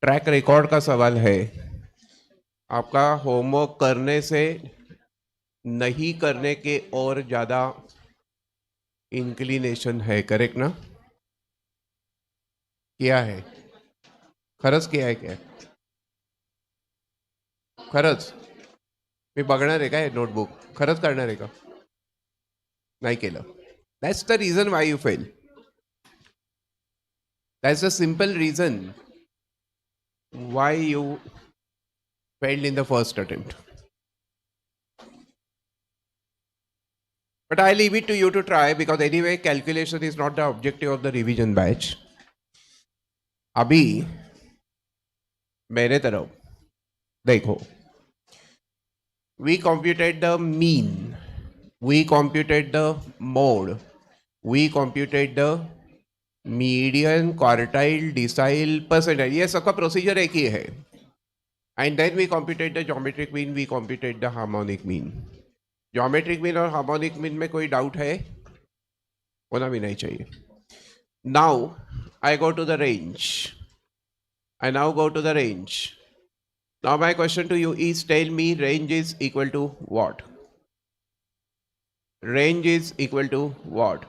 Track record का सवाल है, आपका होमवर्क करने से नहीं करने के और ज़्यादा इंक्लिनेशन है, करेक्ट ना? क्या है? खरंच किया है क्या? खरंच मी बघणार आहे काय नोटबुक? खरंच करणार आहे का? नाही केलं. That's the reason why you fail. That's the simple reason why you failed in the first attempt. But I leave it to you to try because anyway calculation is not the objective of the revision batch. अभी मेरे तरफ देखो, we computed the mean, we computed the mode, we computed the median, quartile, decile, percentile. ये सबका procedure एक ही है. And then we computed the geometric mean, we computed the harmonic mean. Geometric mean और harmonic mean में कोई doubt है? होना भी नहीं चाहिए. Now I go to the range. I now go to the range. Now my question to you is, tell me range is equal to what? Range is equal to what?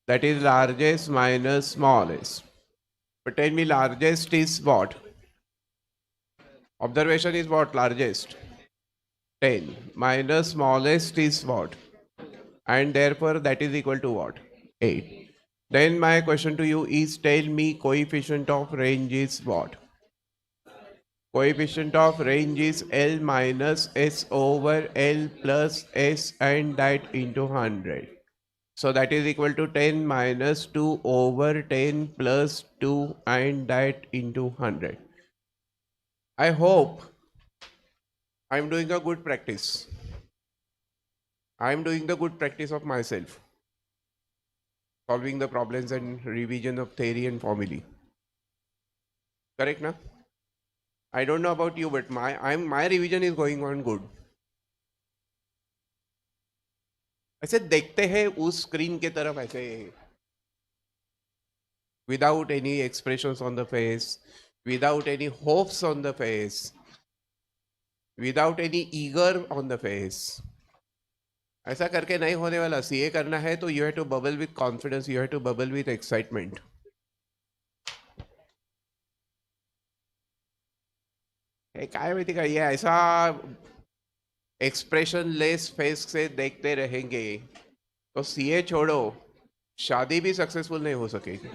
That is largest minus smallest. But tell me largest is what? Observation is what? Largest. 10 minus smallest is what? And therefore that is equal to what? 8. Then my question to you is, tell me coefficient of range is what? Coefficient of range is L minus S over L plus S and that into 100. So that is equal to 10 minus 2 over 10 plus 2 and that into 100. I hope I am doing a good practice. I am doing the good practice of myself. Solving the problems and revision of theory and formulae. Correct, na? I don't know about you, but my revision is going on good. ऐसे देखते हैं उस screen के तरफ ऐसे, without any expressions on the face, without any hopes on the face, without any eager on the face. ऐसा करके नहीं होने वाला. सीए करना है तो you have to bubble with confidence, you have to bubble with excitement. काय माहिती का, ये ऐसा एक्सप्रेशन लेस फेस से देखते रहेंगे तो सीए छोड़ो, शादी भी सक्सेसफुल नहीं हो सकेगी.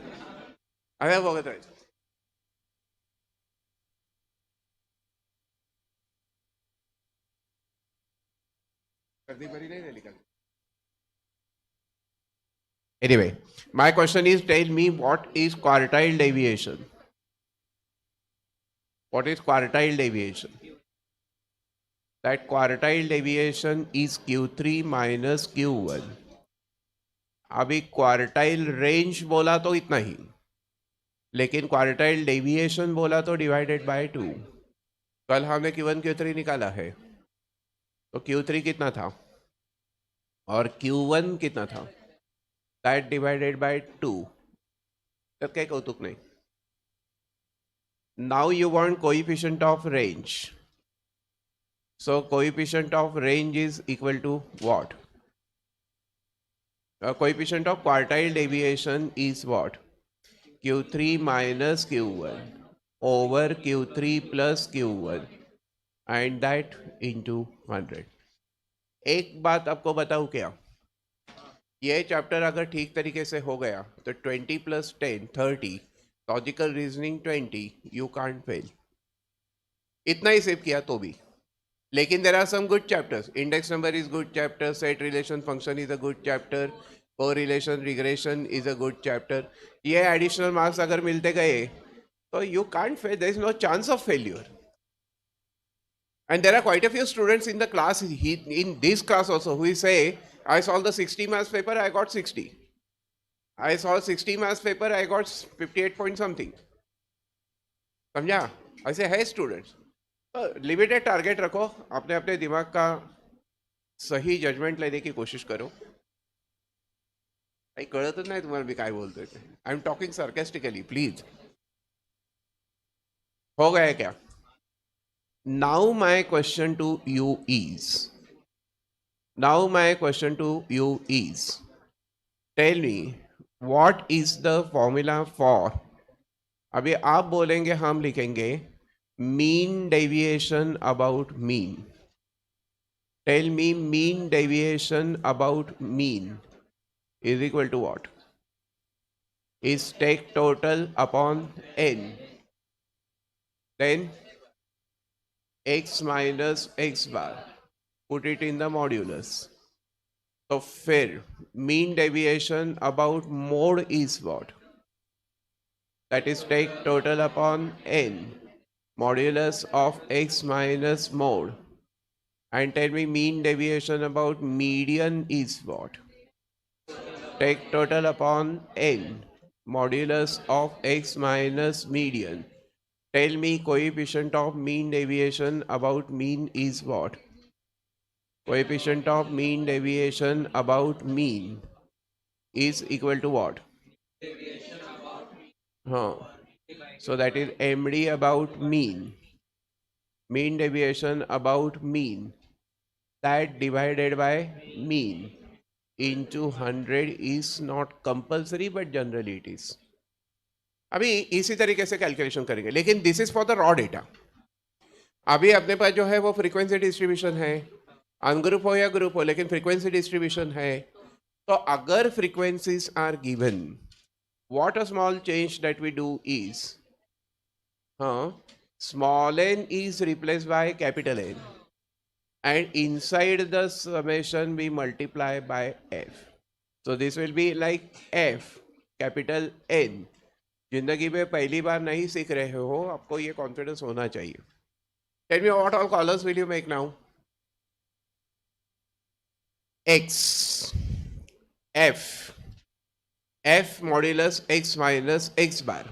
अरे भगत है. Anyway, my question is, tell me what is quartile deviation? What is quartile deviation? That quartile deviation is Q3 minus Q1. अभी क्वार्टाइल रेंज बोला तो इतना ही, लेकिन क्वार्टाइल डेविएशन बोला तो डिवाइडेड बाय 2. कल हमने Q1 Q3 निकाला है, तो Q3 कितना था और Q1 कितना था? That divided bye 2. तर काही कौतुक नाही. Now you want coefficient of range. So coefficient of range is equal to what? Coefficient of quartile deviation is what? Q3 minus Q1 over Q3 plus Q1 and that into 100. एक बात आपको बताऊं क्या, ये चैप्टर अगर ठीक तरीके से हो गया तो 20 plus 10 30, logical reasoning 20, you can't fail. इतना ही सेव किया तो भी. लेकिन there are some good chapters. Index number is good chapter, set relation function is a good chapter, correlation regression is a good chapter. ये additional marks अगर मिलते गए तो you can't fail. There is no chance of failure. And there are quite a few students in the class, in this class also, who say, I solved the 60 maths paper, I got 60. I solved 60 maths paper, I got 58 point something. समझा? ऐसे है students. Limited target रखो, अपने अपने दिमाग का सही judgement लेने की कोशिश करो. काही कळतच नाही तुम्हाला मी काय बोलतोय. I am talking sarcastically, please. हो गया क्या? Now my question to you is tell me what is the formula for, अभी आप बोलेंगे, हम लिखेंगे mean deviation about mean. Tell me mean deviation about mean is equal to what? Is take total upon n, then x minus x bar, put it in the modulus. So फिर mean deviation about mode is what? That is take total upon n, modulus of x minus mode. And tell me mean deviation about median is what? Take total upon n, modulus of x minus median. Tell me coefficient of mean deviation about mean is what? Coefficient of mean deviation about mean is equal to what? Huh. So that is MD about mean. Mean deviation about mean. That divided by mean into 100 is not compulsory but generally it is. अभी इसी तरीके से calculation करेंगे, लेकिन this is for the raw data. अभी अपने पास जो है वो फ्रीक्वेंसी डिस्ट्रीब्यूशन है, अनग्रुप हो या ग्रुप हो, लेकिन फ्रीक्वेंसी डिस्ट्रीब्यूशन है. तो अगर frequencies are given, what a small change that we do is, small n is replaced by capital N, and inside the summation we multiply by f. So this will be like f capital N. जिंदगी में पहली बार नहीं सीख रहे हो, आपको ये confidence होना चाहिए. Tell me what all colors will you make now? X, F, F modulus x minus x bar,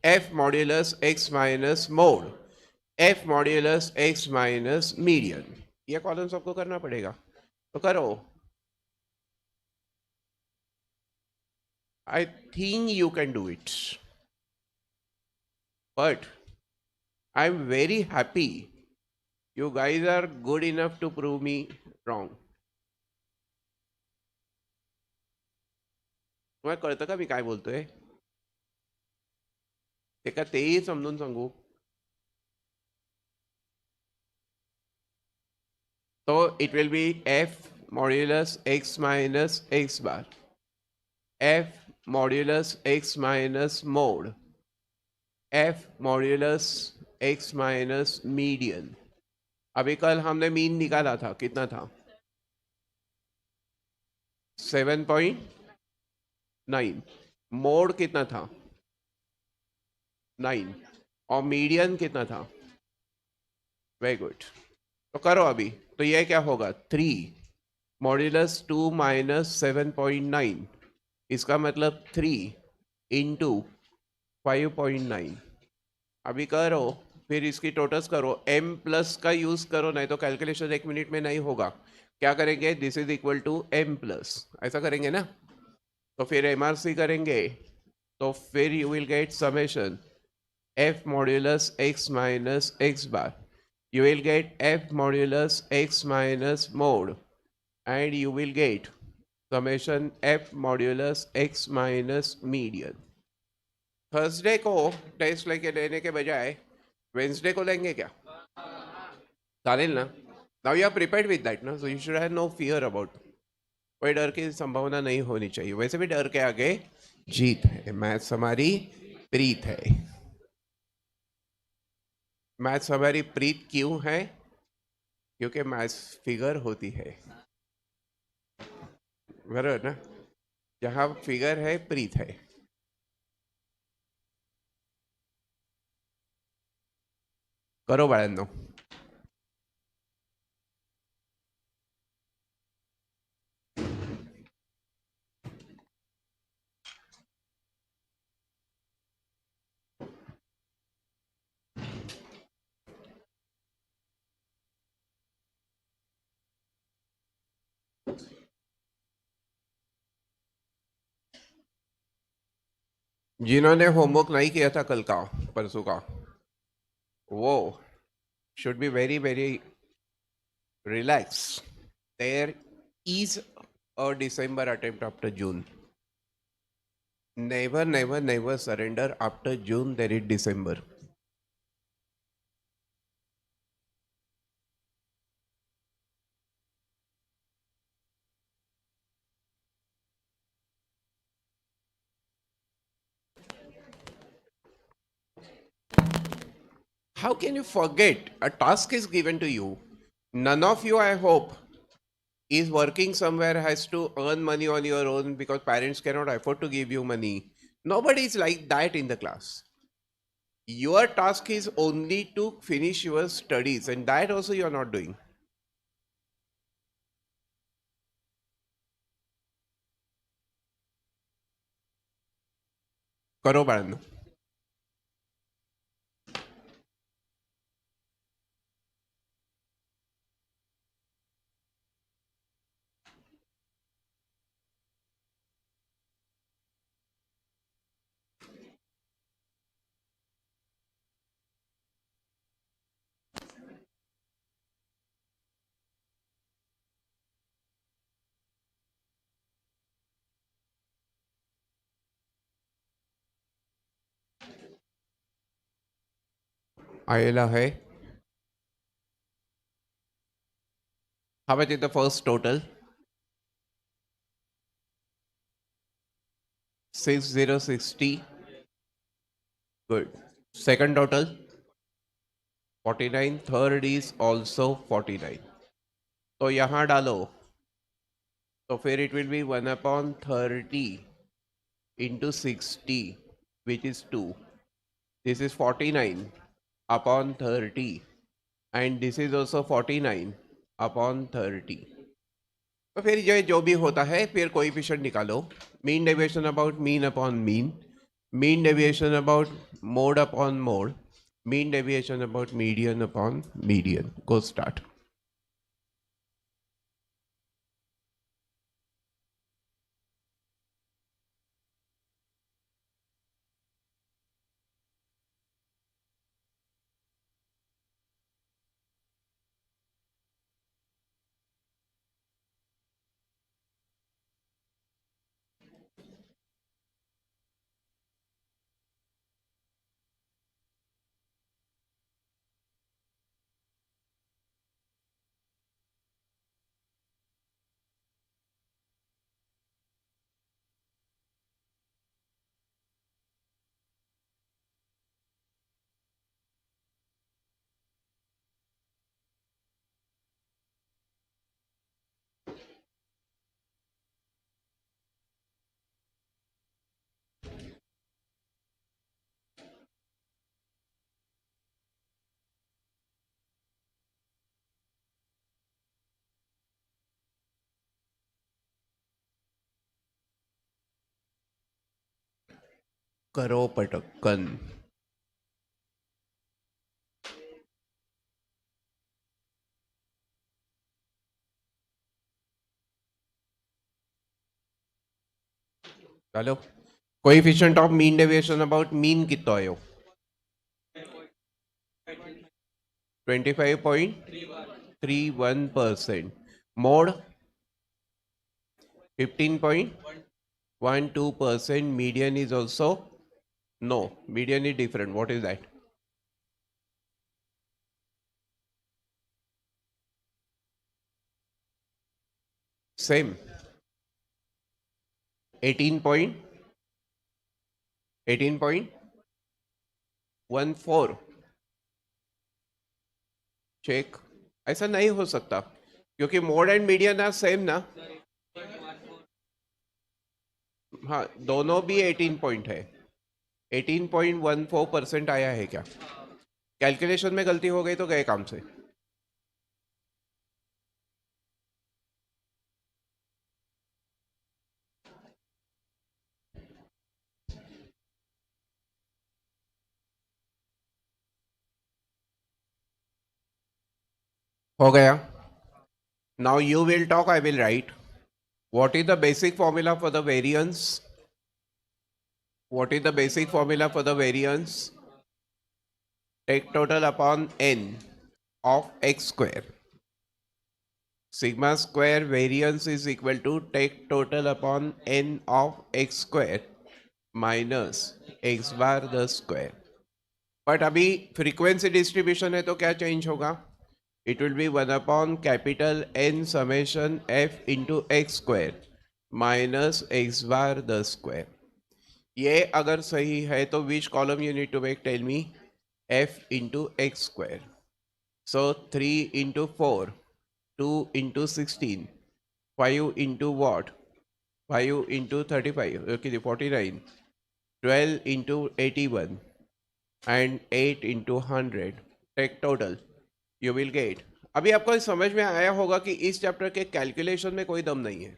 F modulus x minus mode, F modulus x minus median. ये कॉलम सबको करना पड़ेगा, तो करो. I think you can do it, but I'm very happy you guys are good enough to prove me wrong. तुम्हाला कळतं का मी काय बोलतोय? ते का तेही समजून सांगू? तो it will be f modulus x minus x bar, f modulus x minus mode, f modulus x minus median. अभी कल हमने मीन निकाला था, कितना था? 7.9. मोड कितना था? 9. और मीडियन कितना था? Very good. तो करो अभी. तो ये क्या होगा? 3 मॉड्यूलस 2 माइनस 7.9, इसका मतलब 3 इंटू 5.9. अभी करो, फिर इसकी टोटल्स करो, m प्लस का यूज करो, नहीं तो कैलकुलेशन 1 मिनट में नहीं होगा. क्या करेंगे? This is equal to m plus, ऐसा करेंगे ना. तो फिर MRC करेंगे, तो फिर you will get summation f modulus x minus x bar. You will get f modulus x minus mode, and you will get summation f modulus x minus median. Thursday को test लेने के बजाय Wednesday को लेंगे क्या? चालेल ना? Now you are prepared with that ना, so you should have no fear about. कोई डर की संभावना नहीं होनी चाहिए. वैसे भी डर के आगे जीत है. मैथ्स हमारी प्रीत है. मैथ्स हमारी प्रीत क्यों है? क्योंकि मैथ्स फिगर होती है, बराबर ना. जहां फिगर है प्रीत है. करो बाळांनो. जिन्होंने होमवर्क नहीं किया था कल का, परसों का, Whoa, should be very, very relaxed. There is a December attempt after June. Never, never, never surrender. After June, there is December. How can you forget? A task is given to you. None of you, I hope, is working somewhere, has to earn money on your own because parents cannot afford to give you money. Nobody is like that in the class. Your task is only to finish your studies, and that also you are not doing. करो बाळांनो. आयला है. How much is the first total? 6060. Good. Second total? 49. Third is also 49. तो यहाँ डालो. तो फिर it will be 1 upon 30 into 60, which is 2. This is 49 upon 30. And this is also 49 upon 30. तो फिर जो भी होता है फिर कोएफिशिएंट निकालो. Mean deviation about mean upon mean deviation about mode upon mode, mean deviation about median upon median. Go start. करो पटक्कन. चलो. Coefficient of mean deviation about mean कितना आयो? 25.31%. Mode 15.12%. Median is also no. Median is different. What is that? Same. 18.14. Check. ऐसा नहीं हो सकता क्योंकि mode and median are same ना. हाँ, दोनों भी 18 पॉइंट है. 18.14% आया है क्या? कैलकुलेशन में गलती हो गई तो गए काम से. हो गया. Now you will talk, I will write. What is the basic formula for the variance? What is the basic formula for the variance? take total upon n of x square. Sigma square variance is equal to take total upon n of x square minus x bar the square. But अभी frequency distribution है तो क्या change होगा? It will be 1 upon capital N summation F into X square minus X bar the square. ये अगर सही है तो which column you need to make? Tell me. F into X square. So 3 into 4, 2 into 16, 5 into what? 5 into 35, okay 49, 12 into 81 and 8 into 100. Take total you will gate. अभी आपको समझ में आया होगा कि इस चैप्टर के कैलकुलेशन में कोई दम नहीं है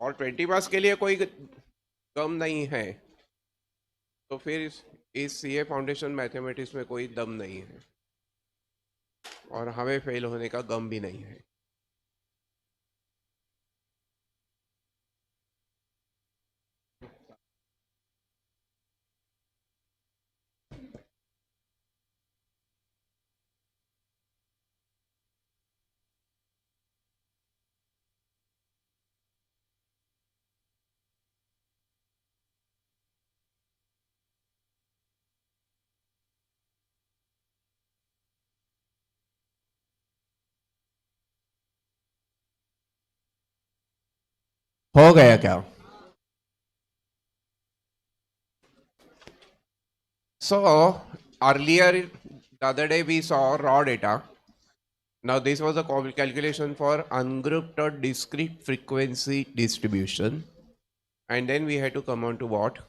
और 20 मार्क्स के लिए कोई दम नहीं है, तो फिर इस सीए फाउंडेशन मैथमेटिक्स में कोई दम नहीं है और हमें फेल होने का गम भी नहीं है. हो गया क्या? So earlier the other day we saw raw data. Now this was a calculation for ungrouped or discrete frequency distribution, and then we had to come on to what?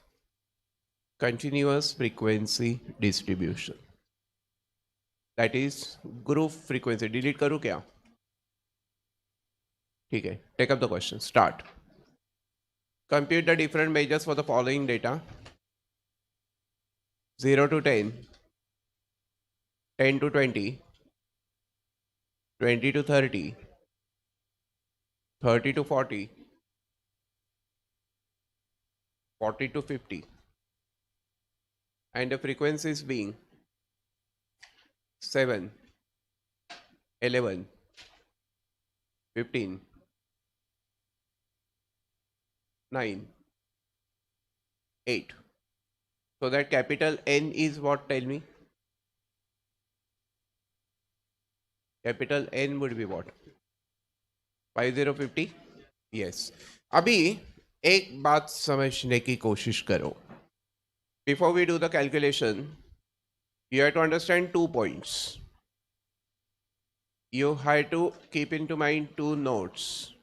Continuous frequency distribution. That is group frequency. Delete करूँ क्या? ठीक है. Take up the question. Start. Compute the different measures for the following data: 0 to 10, 10 to 20, 20 to 30, 30 to 40, 40 to 50, and the frequencies being 7, 11, 15, 9, 8. So that capital N is what? Tell me. Capital N would be what? 5050? Yes. अभी एक बात समझने की कोशिश करो. Before we do the calculation, you have to understand 2 points. You have to keep into mind 2 notes.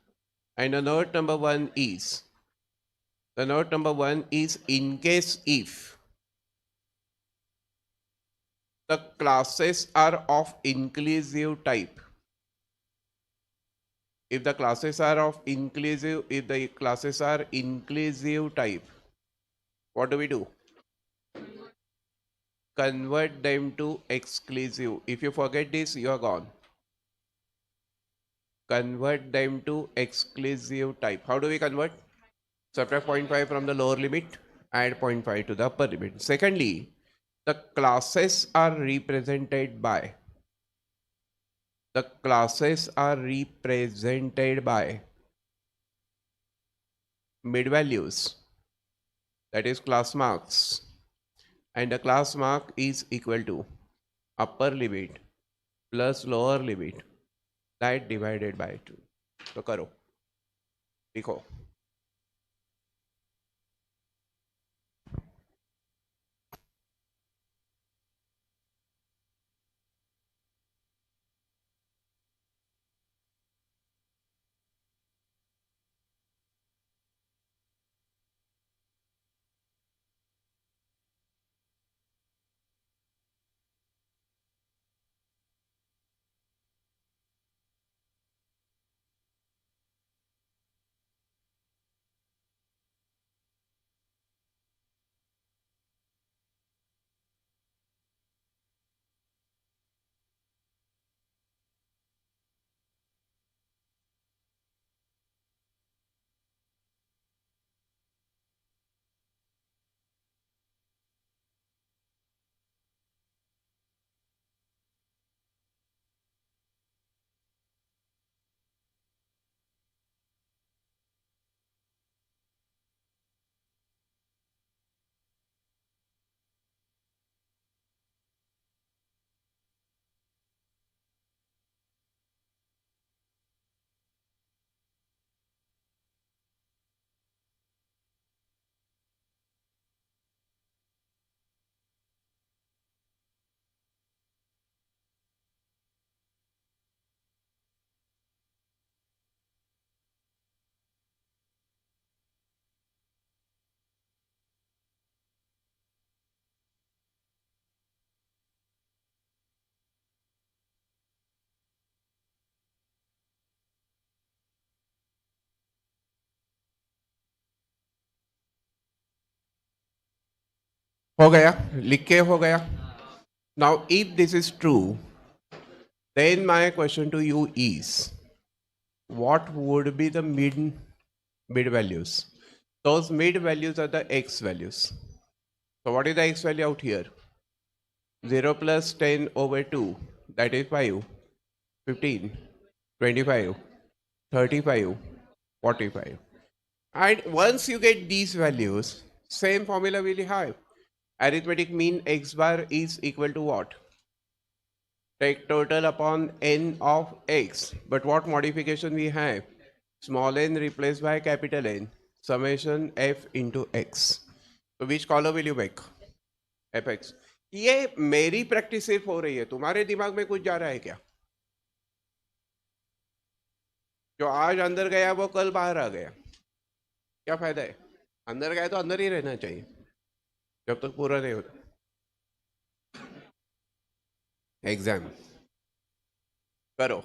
And the note number 1 is, in case if the classes are of inclusive type. If the classes are inclusive type, what do we do? Convert them to exclusive. If you forget this, you are gone. Convert them to exclusive type. How do we convert? Subtract 0.5 from the lower limit, add 0.5 to the upper limit. Secondly, the classes are represented by mid values, that is class marks, and the class mark is equal to upper limit plus lower limit, that divided by 2. तो करो, लिखो. हो गया, लिख के हो गया. Now, if this is true, then my question to you is, what would be the mid values? Those mid values are the x values. So what is the x value out here? 0 plus 10 over 2, that is 5, 15, 25, 35, 45. And once you get these values, same formula will have. Arithmetic mean x bar is equal to what? Take total upon n of x. But what modification we have? Small n replaced by capital N. Summation f into x. So which column will you make? fx. ये मेरी practice सिर्फ हो रही है, तुम्हारे दिमाग में कुछ जा रहा है क्या? जो आज अंदर गया वो कल बाहर आ गया, क्या फायदा है? अंदर गया तो अंदर ही रहना चाहिए जब तक पूरा नहीं होता. एग्जाम करो.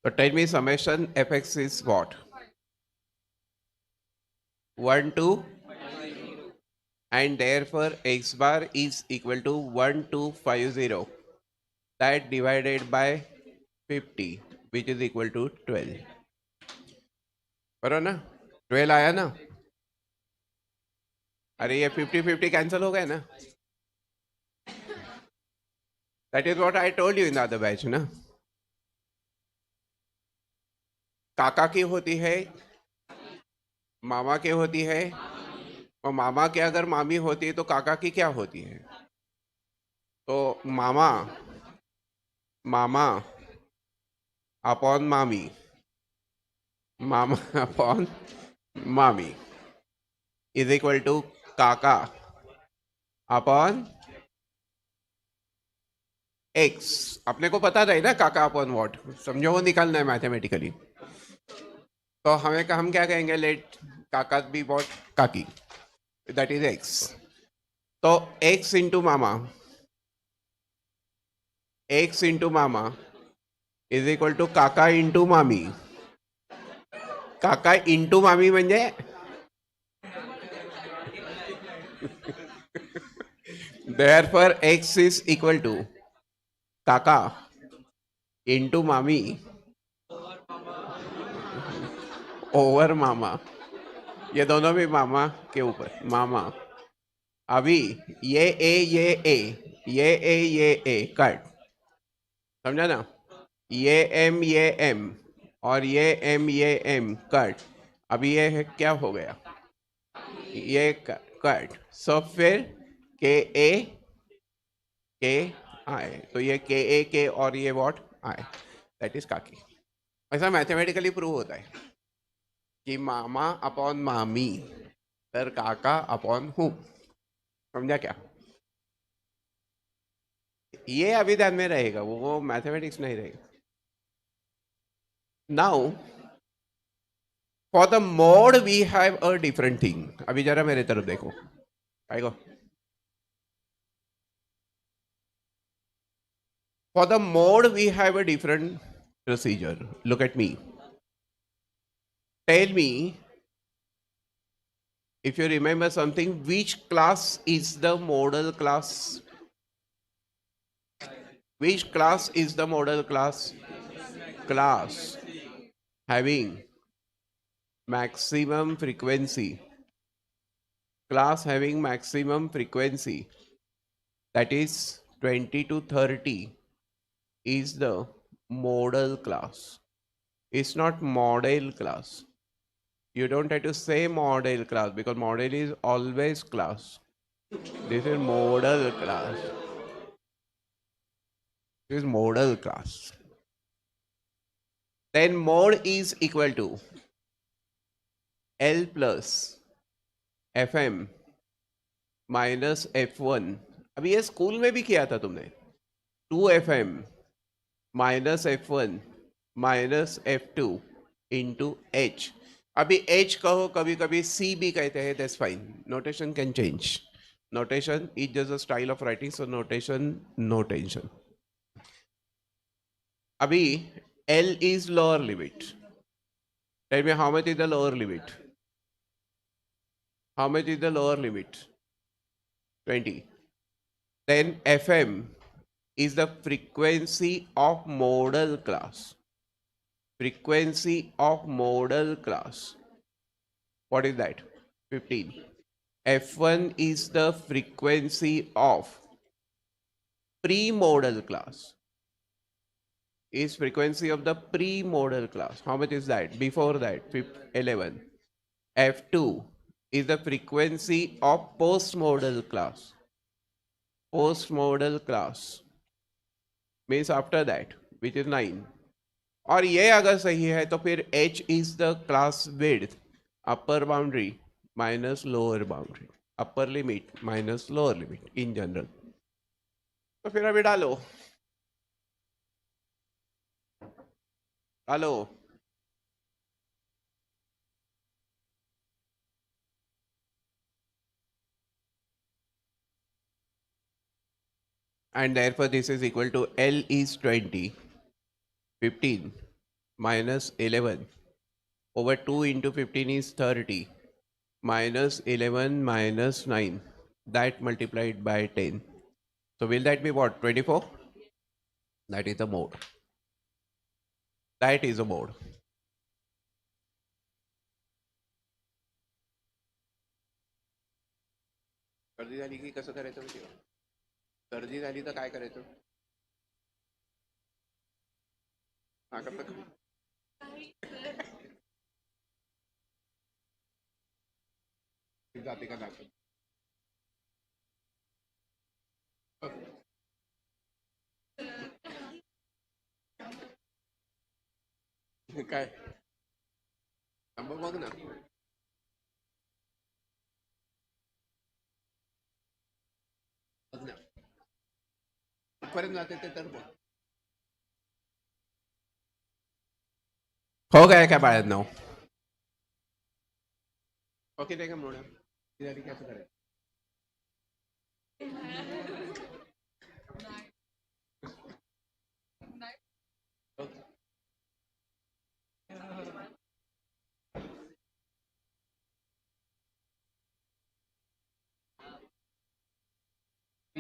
So tell me summation fx is what? 1 to, and therefore x bar is equal to 1250. That divided by 50, which is equal to 12. बरो ना? 12 आया ना? अरे ये 50-50 कैंसिल हो गया ना? That is what I told you in the other batch ना? काका की होती है, मामा की होती है, और मामा के अगर मामी होती है तो काका की क्या होती है? तो मामा मामा अपॉन मामी, मामा अपॉन मामी इज इक्वल टू काका अपॉन एक्स. अपने को पता था ना काका अपॉन व्हाट, समझो वो निकालना है मैथमेटिकली. तो हम क्या कहेंगे? लेट काका बी व्हाट? काकी. That is X. तो एक्स इंटू मामा, एक्स इंटू मामा इज इक्वल टू काका इंटू मामी. काका इंटू मामी म्हणजे therefore x is equal to काका इंटू मामी ओवर मामा. ये दोनों भी मामा के ऊपर मामा. अभी ये ए कट, समझा ना? ये एम और ये एम कट. अभी ये है क्या हो गया? ये कट. सो फिर के ए के आए, तो ये के ए के और ये व्हाट आए, दैट इज काकी. ऐसा मैथमेटिकली प्रूव होता है कि मामा अपॉन मामी तर काका अपॉन हूं. समझा क्या? ये अभी ध्यान में रहेगा, वो मैथमेटिक्स नहीं रहेगा. Now for the mode we have a different thing. अभी जरा मेरे तरफ देखो. आएगा. For the mode, we have a different procedure. Look at me. Tell me, if you remember something, which class is the model class? Which class is the model class? Class having maximum frequency. Class having maximum frequency, that is 20 to 30, is the model class. It's not model class. You don't have to say model class because model is always class. This is model class. This is model class. Then mode is equal to L plus Fm minus F1. अभी ये school में भी किया था तुमने. 2fm minus f1 minus f2 into h. अभी h कहो, कभी कभी c भी कहते हैं, that's fine. Notation can change. Notation is just a style of writing, so notation, no tension. अभी L is lower limit. Tell me how much is the lower limit? How much is the lower limit? 20. Then Fm is the frequency of modal class. Frequency of modal class. What is that? 15. F1 is the frequency of pre-modal class. Is frequency of the pre-modal class. How much is that? Before that, 11. F2 is the frequency of post-modal class. Post-modal class means after that, which is 9. और ये अगर सही है तो फिर h is the class width, upper boundary minus lower boundary, upper limit minus lower limit in general. तो फिर अभी डालो and therefore this is equal to L is 20, 15 minus 11 over 2 into 15 is 30 minus 11 minus 9, that multiplied by 10. So will that be what? 24? That is a mode. That is a mode. सर्दी झाली की कसं करायचं माहिती का? सर्दी झाली तर काय करायचं? जाते का नाक? काय? बघ ना. पर्यंत जाते ते तर बघ. हो गया क्या बाळांनो? ओके ते का म्हणून झाली कसं करायचं?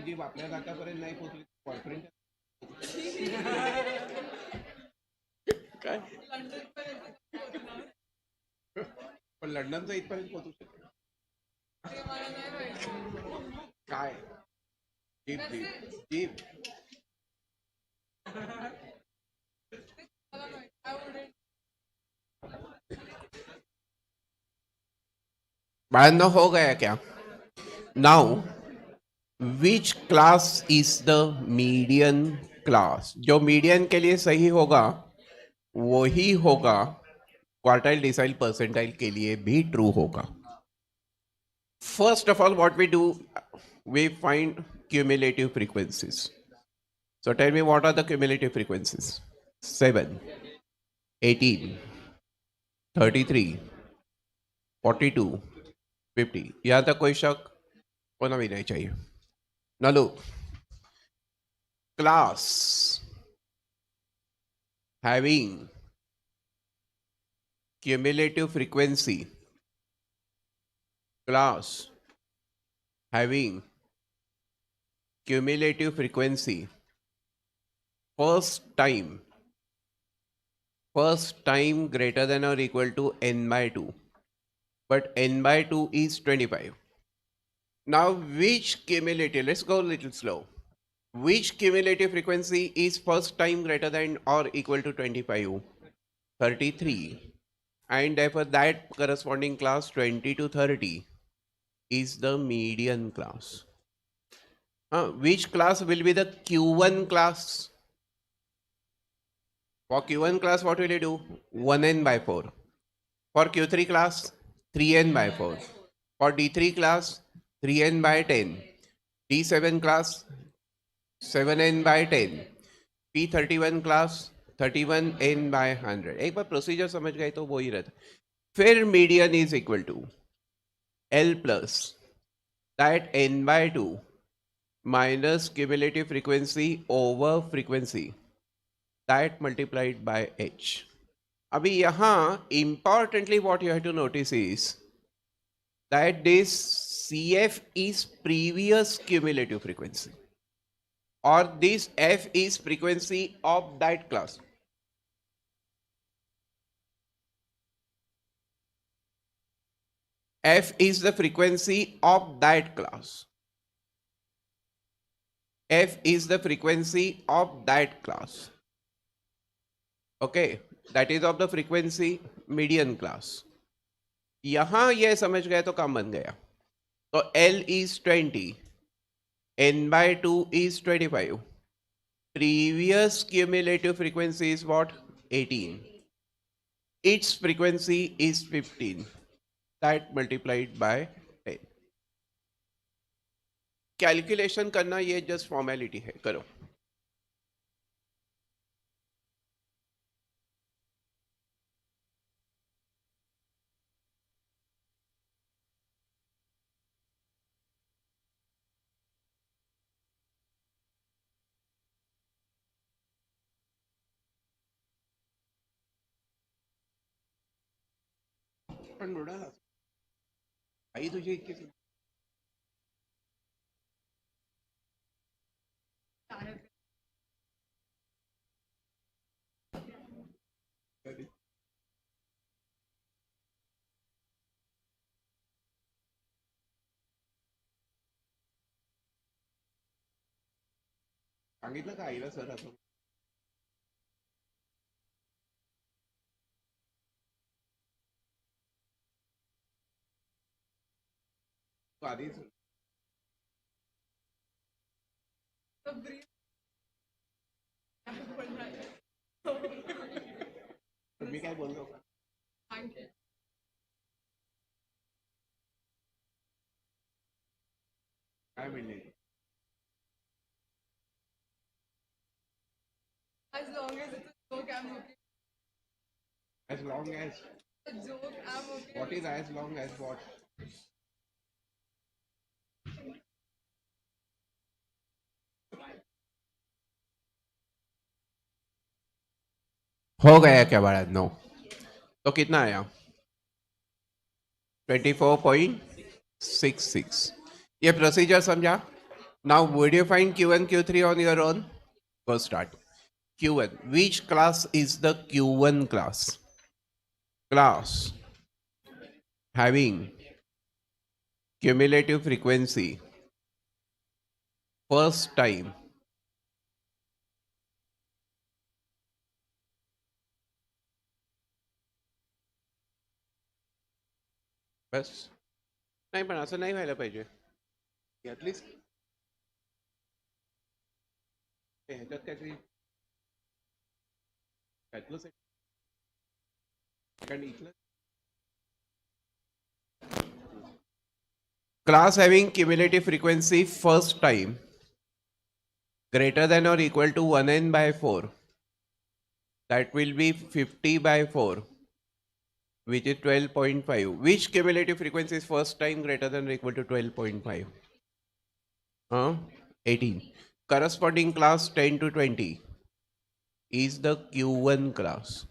जी आपल्या नाकापर्यंत नाही पोहोचली कॉन्फिडन्स काय पण लंडनचा इथपर्यंत पोहोचू शकतो काय जीप जीप जीप बाळांनो हो गया क्या? Now which class is the median class? जो मीडियन के लिए सही होगा वही होगा क्वार्टाइल डिसाइल परसेंटाइल के लिए भी ट्रू होगा. First of all, what we do, we find cumulative frequencies. So tell me, what are the cumulative frequencies? 7, 18, 33, 42, 50. यहाँ तक कोई शक होना भी नहीं चाहिए. Now look, class having cumulative frequency, class having cumulative frequency, first time greater than or equal to n by 2, but n by 2 is 25. Now which cumulative, let's go a little slow, which cumulative frequency is first time greater than or equal to 25? 33. And therefore that corresponding class 20 to 30 is the median class. Which class will be the Q1 class? For Q1 class, what will you do? 1n by 4. For Q3 class, 3n by 4. For D3 class, 3n by 10. D7 class, 7n by 10, P31 class 31n by 100. एक बार procedure समझ गए तो वो ही रहता. फिर median is equal to L plus that n by 2 minus cumulative frequency over frequency that multiplied by h. अभी यहाँ importantly what you have to notice is that this CF is previous cumulative frequency, or this F is frequency of that class. F is the frequency of that class. F is the frequency of that class. Okay, that is of the frequency median class. यहां ये समझ गए तो काम बन गया. तो L is 20, n by 2 is 25. Previous cumulative frequency is what? 18. Its frequency is 15. That multiplied by 10. Calculation करना ये जस्ट फॉर्मेलिटी है, करो. पण थोडा आई तुझी इतकी सांगितलं का आईला सर असं तो आधीच मी काय बोललो का? काय म्हणले? As long as it's a joke, I'm okay. As long as A joke, I'm okay. what is as long as what? हो गया क्या बात? नो. तो कितना आया? 24.66. ये प्रोसीजर समझा? Now would you find Q1 Q3 on your own? Go start. Q1. Which class is the Q1 class? Class having cumulative frequency first time बस. नाही पण असं नाही व्हायला पाहिजे. ॲटलिस्ट ह्याच्यात काहीतरी त्यातलं कारण इथलं class having cumulative frequency first time greater than or equal to 1n by 4, that will be 50 by 4, which is 12.5. Which cumulative frequency is first time greater than or equal to 12.5? 18. Corresponding class 10 to 20 is the Q1 class.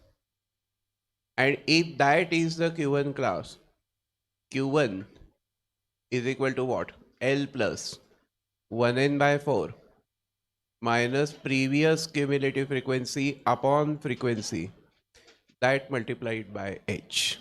And if that is the Q1 class, Q1 is equal to what? L plus 1n by 4 minus previous cumulative frequency upon frequency that multiplied by h.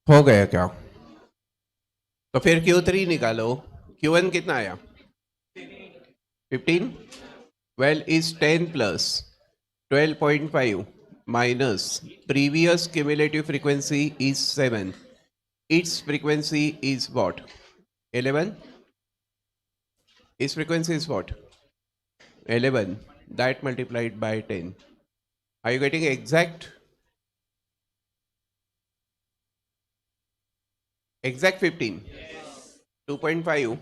हो गया क्या? तो फिर Q3 निकालो. Q1 कितना आया? 15. Well, is 10 plus 12.5 minus previous cumulative frequency is 7. Its frequency is what? 11. Its frequency is what? 11. That multiplied by 10. Are you getting exact? Exact 15. 2.5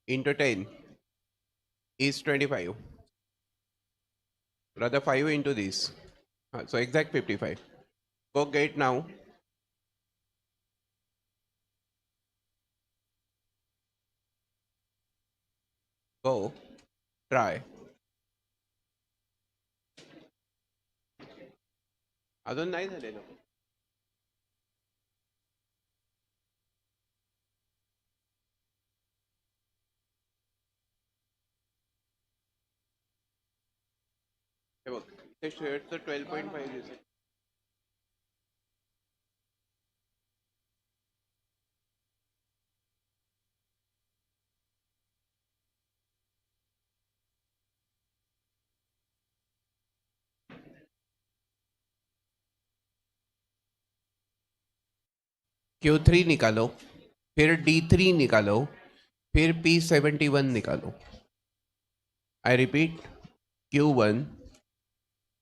into 10 is 25. Rather 5 into this. So exact 55. Go get now. Go. Try. अजून नाही झालेलं. हे बघ इथे शेवटचं 12.5 दिसेल. Q3 निकालो, फिर D3 निकालो, फिर P71 निकालो. I repeat, Q1,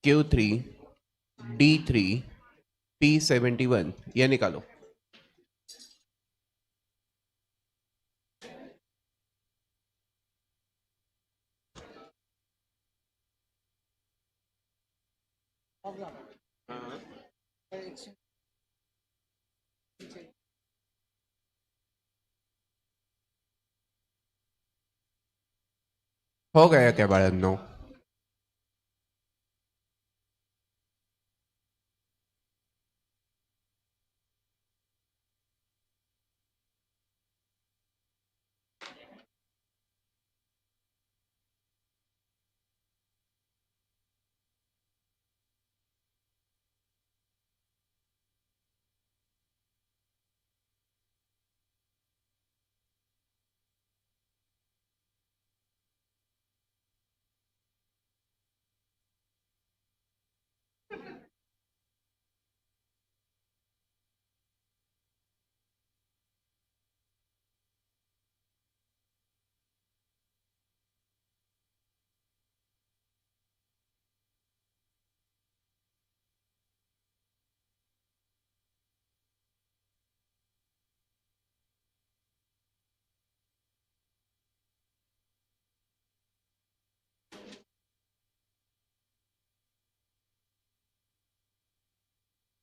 Q3, D3, P71 ये निकालो. हो गया क्या बाळांनो?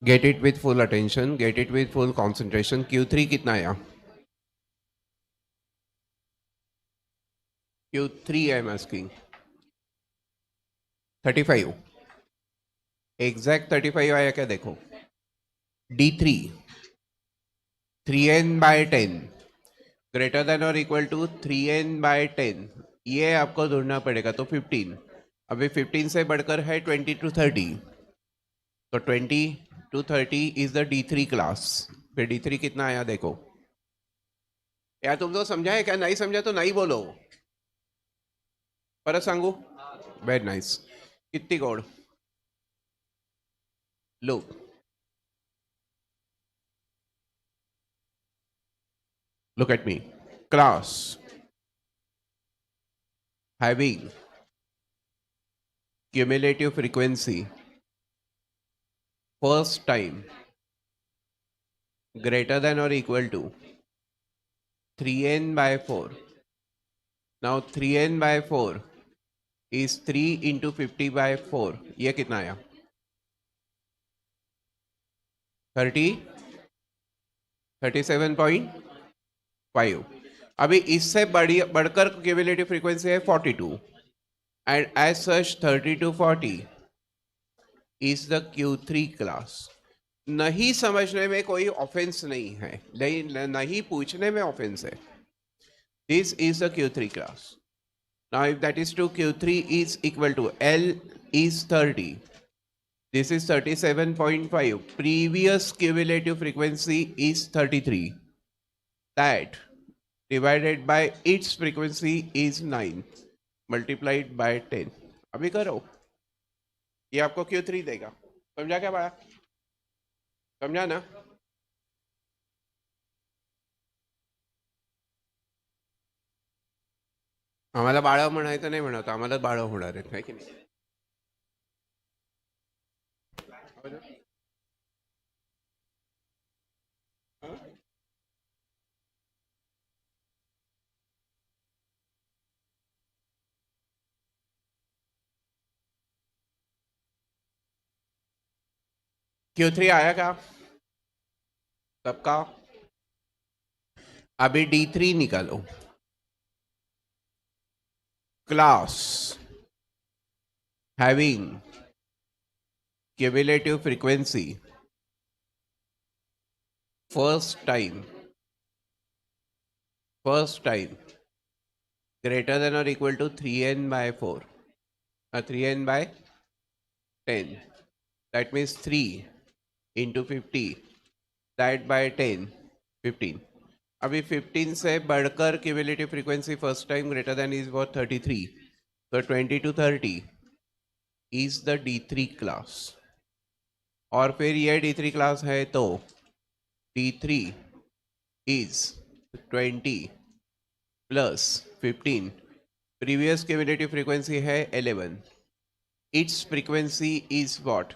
Get it with full attention, get it with full concentration. Q3 कितना आया? Q3 I am asking. 35. Exact 35 आया क्या देखो. D3 3n by 10 greater than or equal to 3n by 10. ये आपको ढूंढना पड़ेगा. तो 15. अभी 15 से बढ़कर है 20 to 30. तो 20 to 30 is the D3 class. फिर D3 कितना आया देखो. या तुम तो समझा है क्या? नहीं समझा तो नहीं बोलो. परत सांगू. Very nice. कितनी गोड. Look. Look at me. Class having cumulative frequency first time greater than or equal to 3n by 4. Now 3n by 4 is 3 into 50 by 4. ये कितना आया? 30 37.5. अभी इससे बढ़कर क्यूमुलेटिव फ्रीक्वेंसी है 42 and as such 30 to 40 is the Q3 class. नहीं समझने में कोई ऑफेंस नहीं है, नहीं पूछने में ऑफेंस है. This is the Q3 class. Now if that is to Q3 is equal to L is 30 This is 37.5. Previous cumulative frequency is 33. That divided by its frequency is 9 multiplied by 10. अभी करो, ये आपको Q3 देगा. समझा क्या बड़ा? समझा ना? आम्हाला बाळं म्हणायचं नाही म्हणत, आम्हाला बाळं होणार आहेत, है की नाही? Q3 आया क्या सबका? अभी D3 निकालो. Class having cumulative frequency first time greater than or equal to 3n by 4, 3n by 10. That means 3 into 50, that by 10, 15. अभी 15 से बढ़कर cumulative frequency first time greater than is what 33. तो 20 to 30 is the D3 class. और फिर ये D3 class है तो D3 is 20 plus 15. Previous cumulative frequency है 11. It's frequency is what?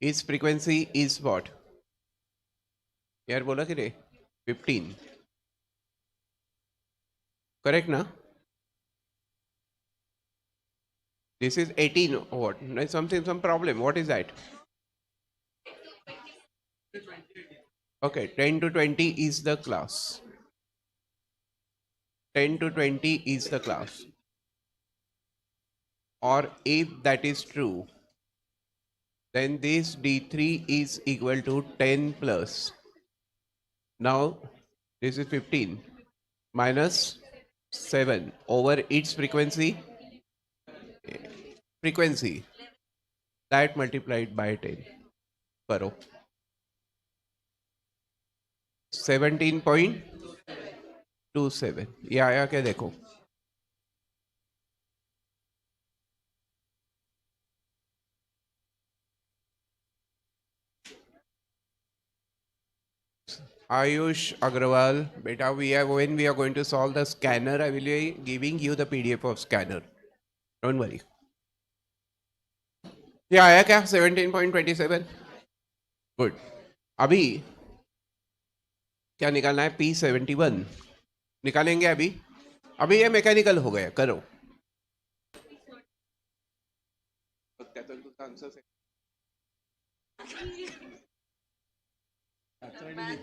It's frequency is what? यार बोला कि रे 15. Correct na? This is 18. What? Some problem. What is that? Okay, 10 to 20 is the class. 10 to 20 is the class. Or if that is true, then this D3 is equal to 10 plus. Now this is 15 minus 7 over its frequency that multiplied by 10. करो 17.27. ये आया क्या देखो. Ayush Agrawal, beta, when we are going to solve the scanner, I will be giving you the PDF of scanner. Don't worry. ये आया क्या 17.27? Good. अभी क्या निकालना है? P71 निकालेंगे अभी. अभी ये मैकेनिकल हो गया. करो.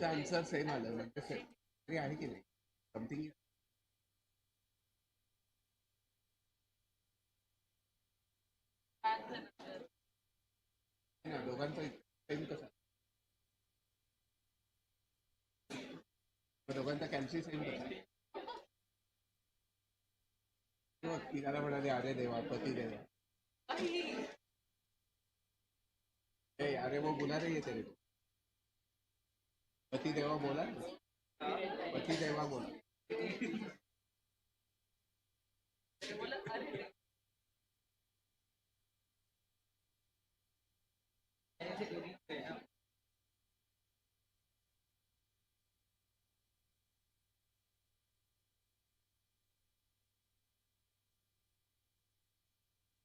आंसर सेम आलं म्हणजे आहे की नाही समथिंग. दोघांचा सेम कसा? दोघांचा कॅल्सी सेम कसा? किराला म्हणाले अरे देवा पती देवा. अरे वो बुला रही है तेरे को. पति देवा बोला. पति देवा बोला.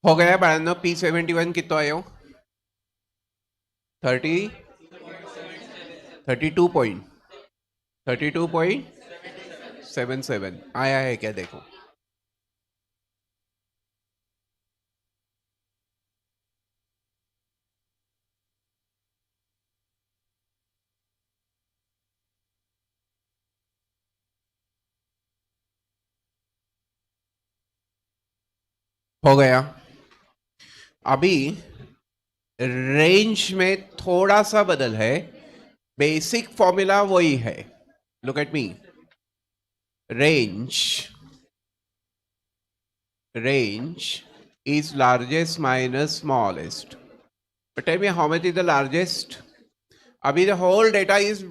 हो गया बाळांनो. P71 कितो आयो? 32.77 आया है क्या देखो. हो गया. अभी रेंज में थोड़ा सा बदल है. बेसिक फॉर्मूला वही है. Look at me. range is largest minus smallest. But tell me how much is the largest? Abhi the whole data is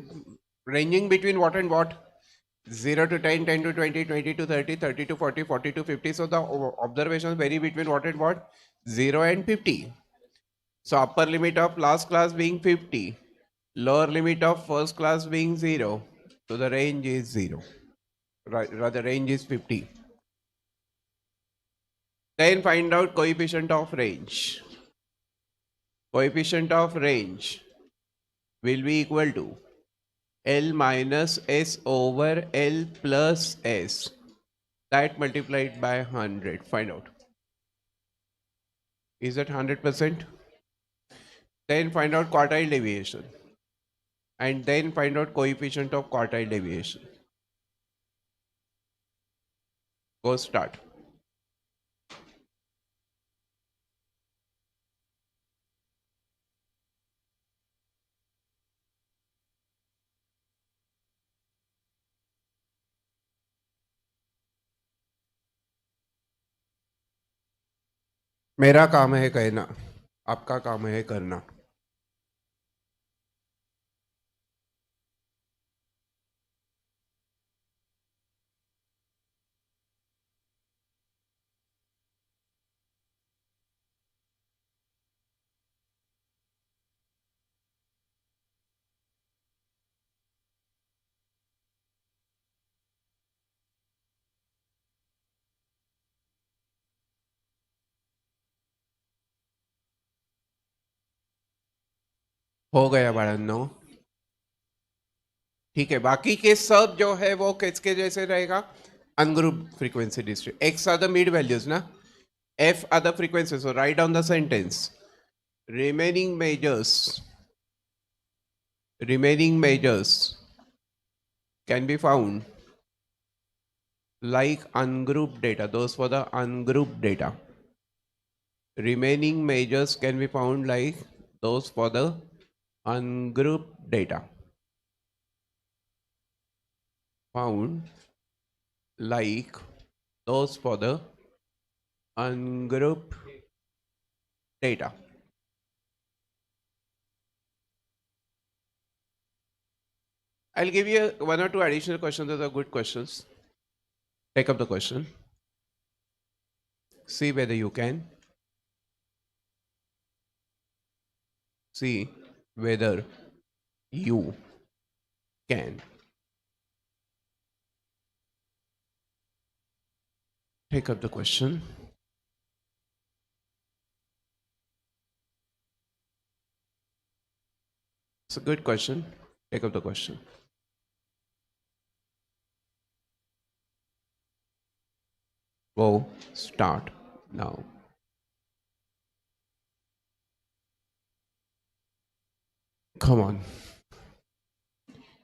ranging between what and what? 0 to 10, 10 to 20, 20 to 30, 30 to 40, 40 to 50. So the observations vary between what and what? 0 and 50. So upper limit of last class being 50, lower limit of first class being 0. So the range is 0. Right, rather range is 50. Then find out coefficient of range. Coefficient of range will be equal to L minus S over L plus S. That multiplied by 100. Find out. Is that 100%? Then find out quartile deviation. And then find out coefficient of quartile deviation. Go start. मेरा काम है कहना, आपका काम है करना. हो गया बाळांनो. ठीक है, बाकी के सब जो है वो किसके जैसे रहेगा? Ungroup frequency distribution. X are the mid values ना, F are the frequency. So write down the sentence. remaining measures can be found like ungrouped data. Those for the ungrouped data. Remaining measures can be found like those for the ungrouped data. Found like those for the ungrouped data. I'll give you one or two additional questions that are good questions. Take up the question. See whether you can. See whether you can. Take up the question. It's a good question. Take up the question. Go start now. Come on.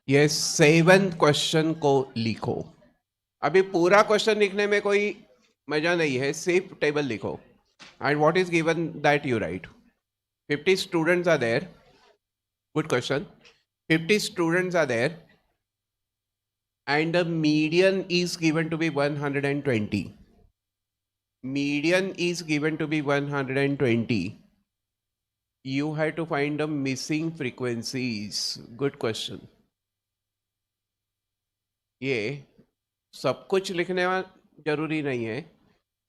ये 7 question को लिखो. अभी पूरा question लिखने में कोई मजा नहीं है, सिर्फ टेबल लिखो. And what is given that you write. 50 students are there. Good question. 50 students are there. And the median is given to be 120. Median is given to be 120. You have to find the missing frequencies. Good question. ये सब कुछ लिखने जरूरी नहीं है,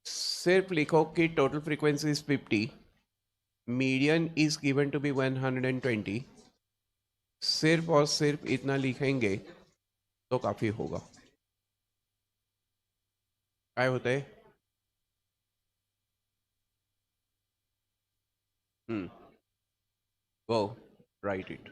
सिर्फ लिखो कि total frequency is 50, median is given to be 120. सिर्फ और सिर्फ इतना लिखेंगे तो काफी होगा. क्या होता है? Go write it.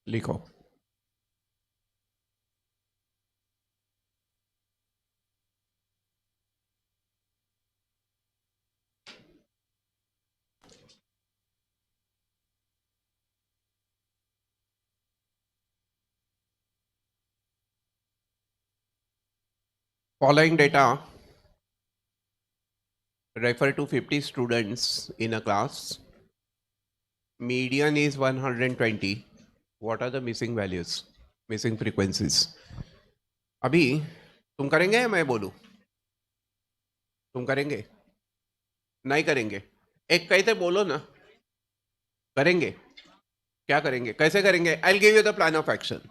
लिखो. Following data refer to 50 students in a class. median is 120. What are the missing values, missing frequencies? अभी तुम करेंगे या मैं बोलूं? तुम करेंगे? नहीं करेंगे? एक कहते बोलो ना, करेंगे? क्या करेंगे, कैसे करेंगे? I will give you the plan of action.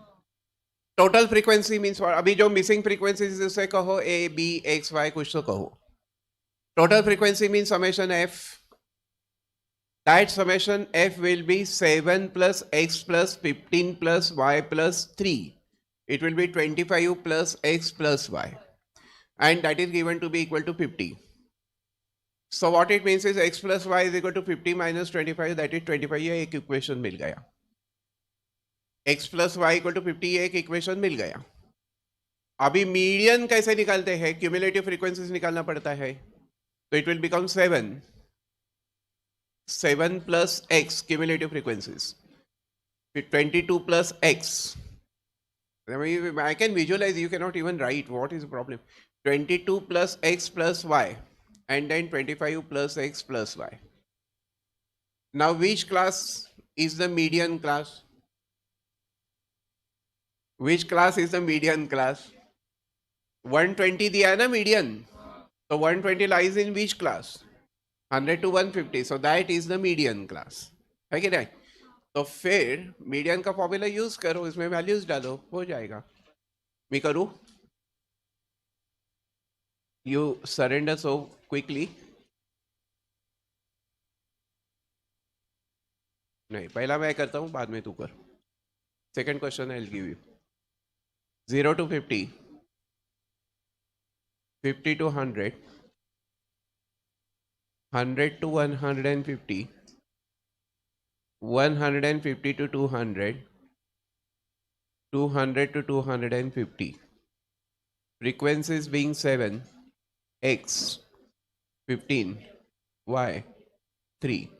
Total frequency means अभी जो मिसिंग फ्रीक्वेंसीज उसे कहो ए बी एक्स वाई कुछ तो कहो. Total frequency means summation F. That summation f will be 7 plus x plus 15 plus y plus 3. It will be 25 plus x plus y. And that is given to be equal to 50. So what it means is x plus y is equal to 50 minus 25, that is 25. ये एक equation मिल गया. x plus y equal to 50 ये एक equation मिल गया. अभी median कैसे निकालते हैं? क्यूमुलेटिव फ्रीक्वेंसीज निकालना पड़ता है. तो it will become 7 plus x cumulative frequencies, 22 plus x. I can visualize, you cannot even write. What is the problem? 22 plus x plus y and then 25 plus x plus y. Now which class is the median class? Which class is the median class? 120 दिया है ना median, so 120 lies in which class? 100 to 150, so that is the median class. है कि नहीं? तो फिर median का formula use करो, इसमें वैल्यूज डालो, हो जाएगा. मैं करूं? You surrender so quickly. नहीं, पहला मैं करता हूं, बाद में तू कर. Second question I will give you. 0 to 50, 50 to 100, 100 to 150, 150 to 200, 200 to 250. Frequencies being 7, x, 15, y, 3.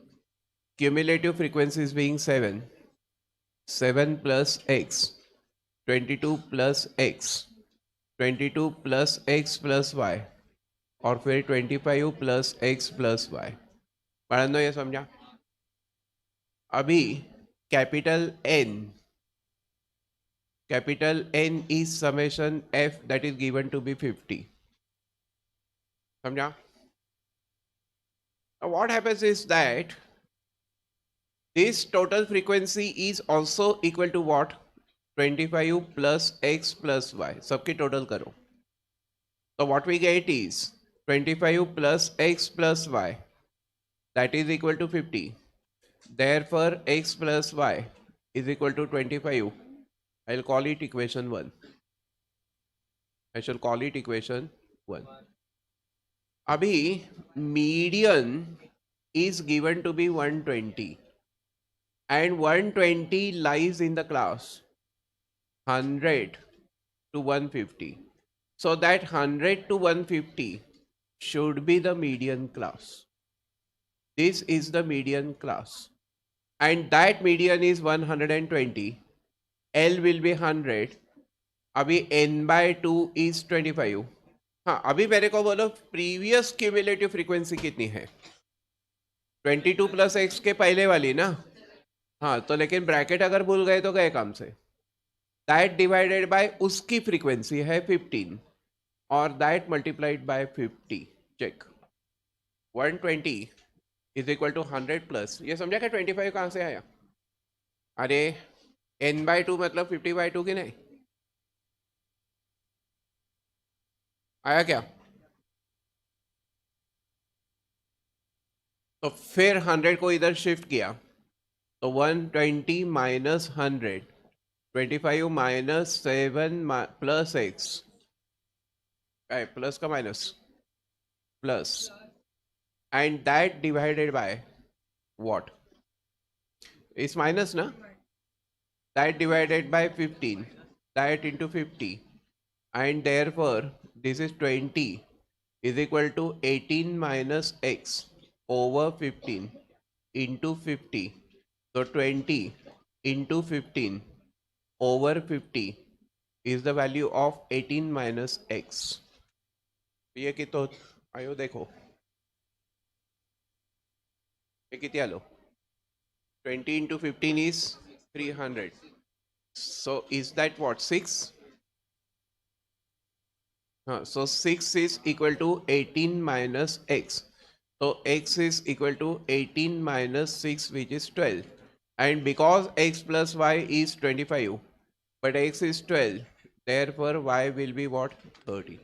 Cumulative frequencies being 7, 7 plus x, 22 plus x, 22 plus x plus y, और फिर 25 प्लस एक्स प्लस वाई. पढ़ना ये समझा? अभी capital N is summation f that is given to be 50. समझा? Now what happens is that this total frequency is also equal to what? 25 plus x plus y. सबकी total करो. So what we get is 25 plus x plus y, that is equal to 50. Therefore x plus y is equal to 25. I will call it equation 1. I shall call it equation 1. अभी median is given to be 120 and 120 lies in the class 100 to 150. So that 100 to 150 should be the median class. This is the median class. And that median is 120. L will be 100. अभी n by 2 is 25. हाँ, अभी मेरे को बोलो previous cumulative frequency कितनी है? 22 plus x के पहले वाली ना. हाँ, तो लेकिन ब्रैकेट अगर भूल गए तो गए काम से. दैट डिवाइडेड बाय उसकी फ्रीक्वेंसी है 15 और that multiplied by 50. Check. 120 is equal to 100 plus, ये समझा क्या 25 कहाँ से आया? अरे n by 2 मतलब 50 by 2 की नहीं आया क्या? तो फिर 100 को इधर शिफ्ट किया तो 120 minus 100, 25 minus 7 plus X, plus का minus plus, and that divided by what? Is minus na? That divided by 15, that into 50, and therefore this is 20 is equal to 18 minus x over 15 into 50. So 20 into 15 over 50 is the value of 18 minus x. ये कितो आयो देखो, ये किती आलो? 20 into 15 is 300. So is that what, 6? So 6 is equal to 18 minus x. So x is equal to 18 minus 6, which is 12. And because x plus y is 25, but x is 12, therefore y will be what? 13.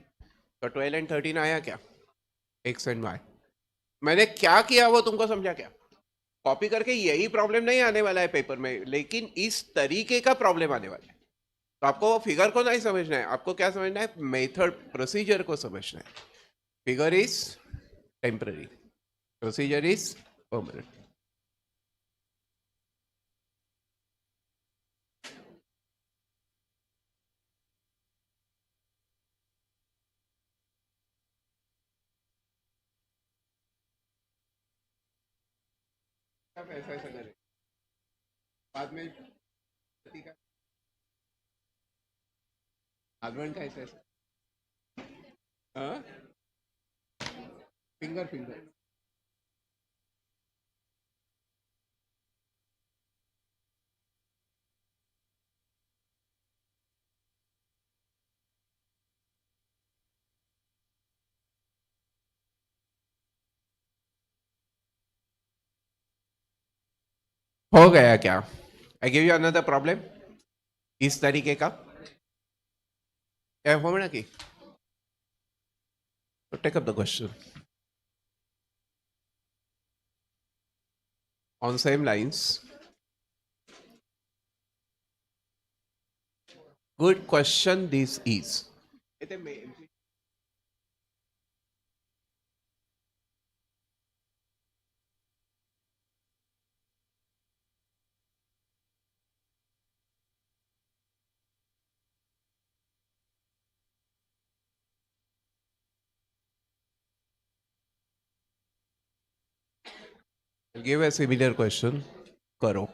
So 12 and 13 आया क्या? X and y. मैंने क्या किया वो तुमको समझा क्या? Copy करके यही प्रॉब्लम नहीं आने वाला है पेपर में, लेकिन इस तरीके का प्रॉब्लम आने वाला है. तो आपको वो फिगर को नहीं समझना है, आपको क्या समझना है? मेथड, प्रोसीजर को समझना है. Figure is temporary, procedure is permanent. ऐसा ऐसा करें बाद में का ऐसा ऐसा फिंगर फिंगर. हो गया क्या? I give you another problem इस तरीके का. क्या हो ना कि So take up the question. On same lines. Good question this is. I'll give a similar question. करो.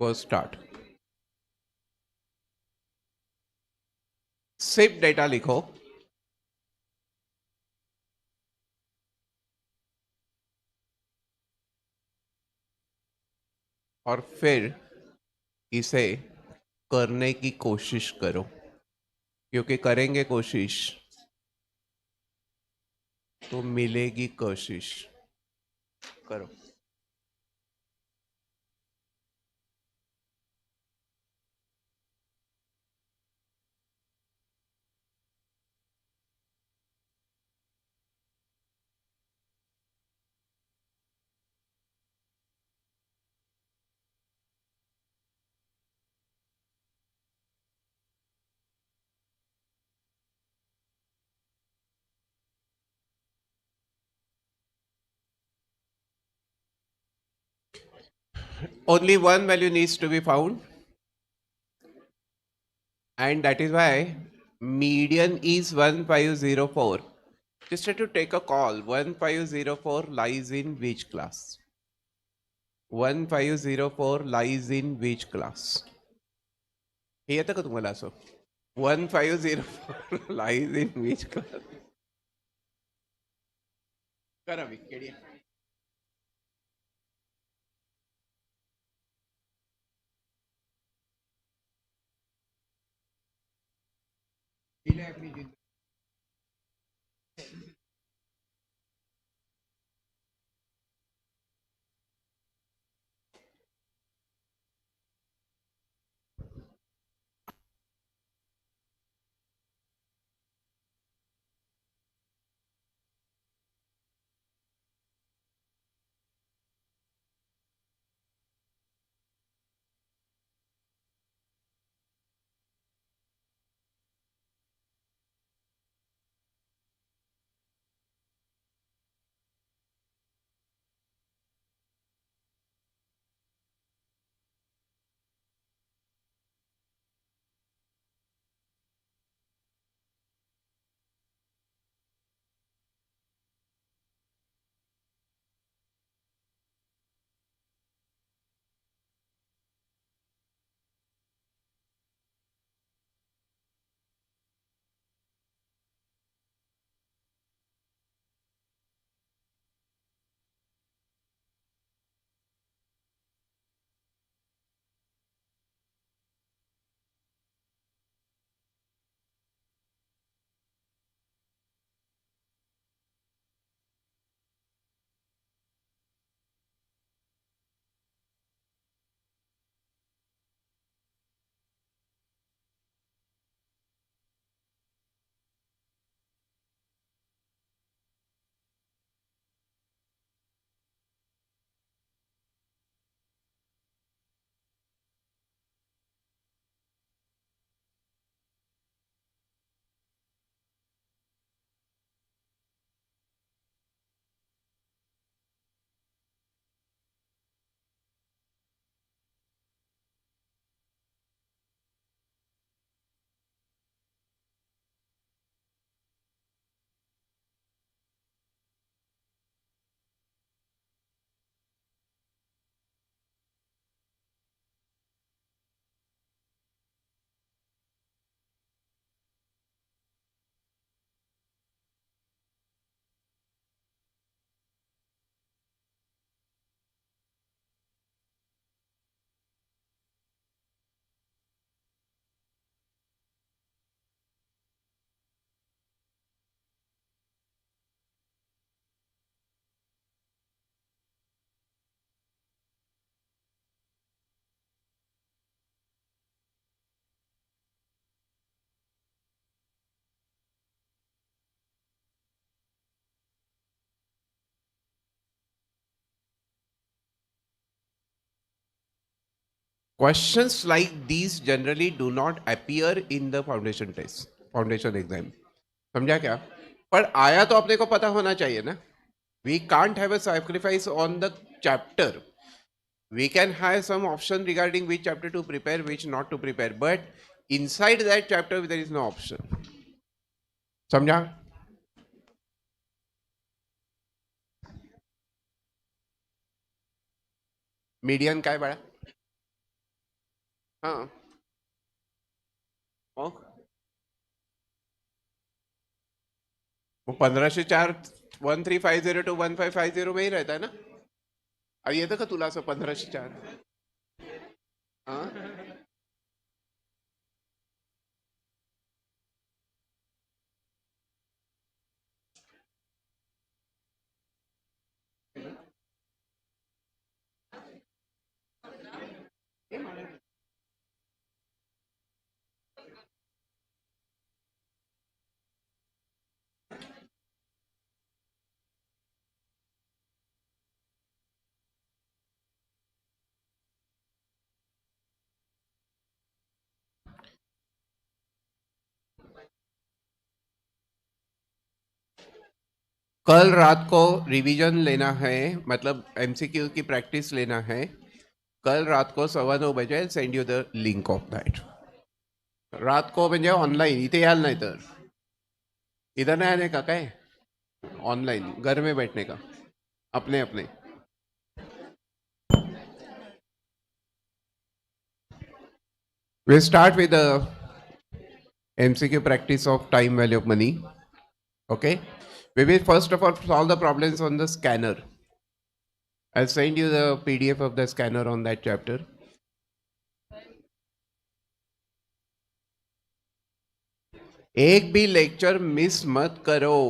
First start. सिर्फ डेटा लिखो. और फिर इसे करने की कोशिश करो, क्योंकि करेंगे कोशिश तो मिलेगी कोशिश. करो. Only one value needs to be found, and that is why median is 1504. Just try to take a call. 1504 lies in which class? 1504 lies in which class? हे येतं का तुम्हाला असं? 1504 lies in which class? करावी KD. Questions like these generally do not appear in the foundation test, foundation exam. समझा क्या? पर आया तो अपने को पता होना चाहिए ना. We can't have a sacrifice on the chapter. We can have some option regarding which chapter to prepare, which not to prepare. But inside that chapter, there is no option. समझा? मीडियन काय बड़ा? हाँ. वो 1504 1350 to 1550 में ही रहता है ना. अब येतं का तुला असं 1504? हाँ. कल रात को रिवीजन लेना है, मतलब एमसीक्यू की प्रैक्टिस लेना है. कल रात को 9:15 send you the link of that. रात को म्हणजे ऑनलाईन, इथे याल नाही तर. इधर नहीं आने का काय? ऑनलाइन घर में बैठने का अपने अपने. We start with the MCQ practice of time value of money. Okay. We will first of all solve the problems on the scanner. I'll send you the PDF of the scanner on that chapter. एक भी lecture miss मत करो.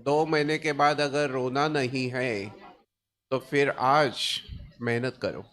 2 महीने के बाद अगर रोना नहीं है तो फिर आज मेहनत करो.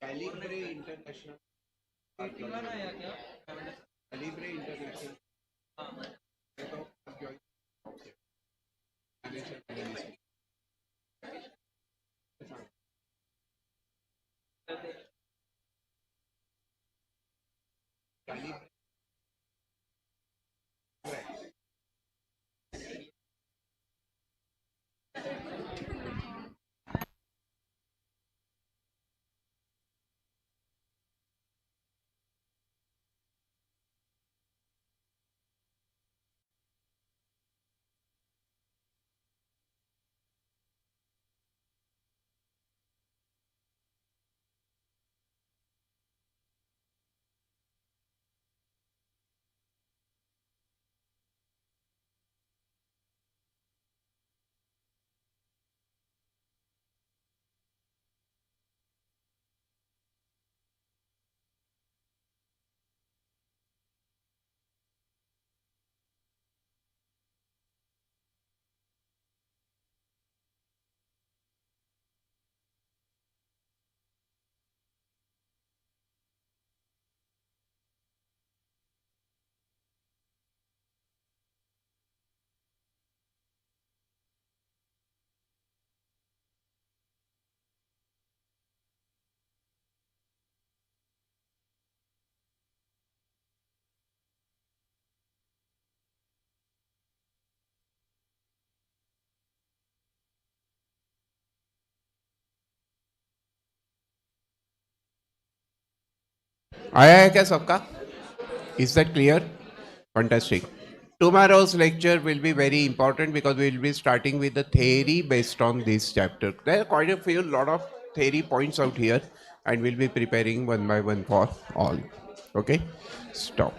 Calibre International. Calibre International. आया है क्या सबका? Is that clear? Fantastic. Tomorrow's lecture will be very important because we will be starting with the theory based on this chapter. There are quite a few lot of theory points out here, and we'll be preparing one by one for all. Okay? Stop.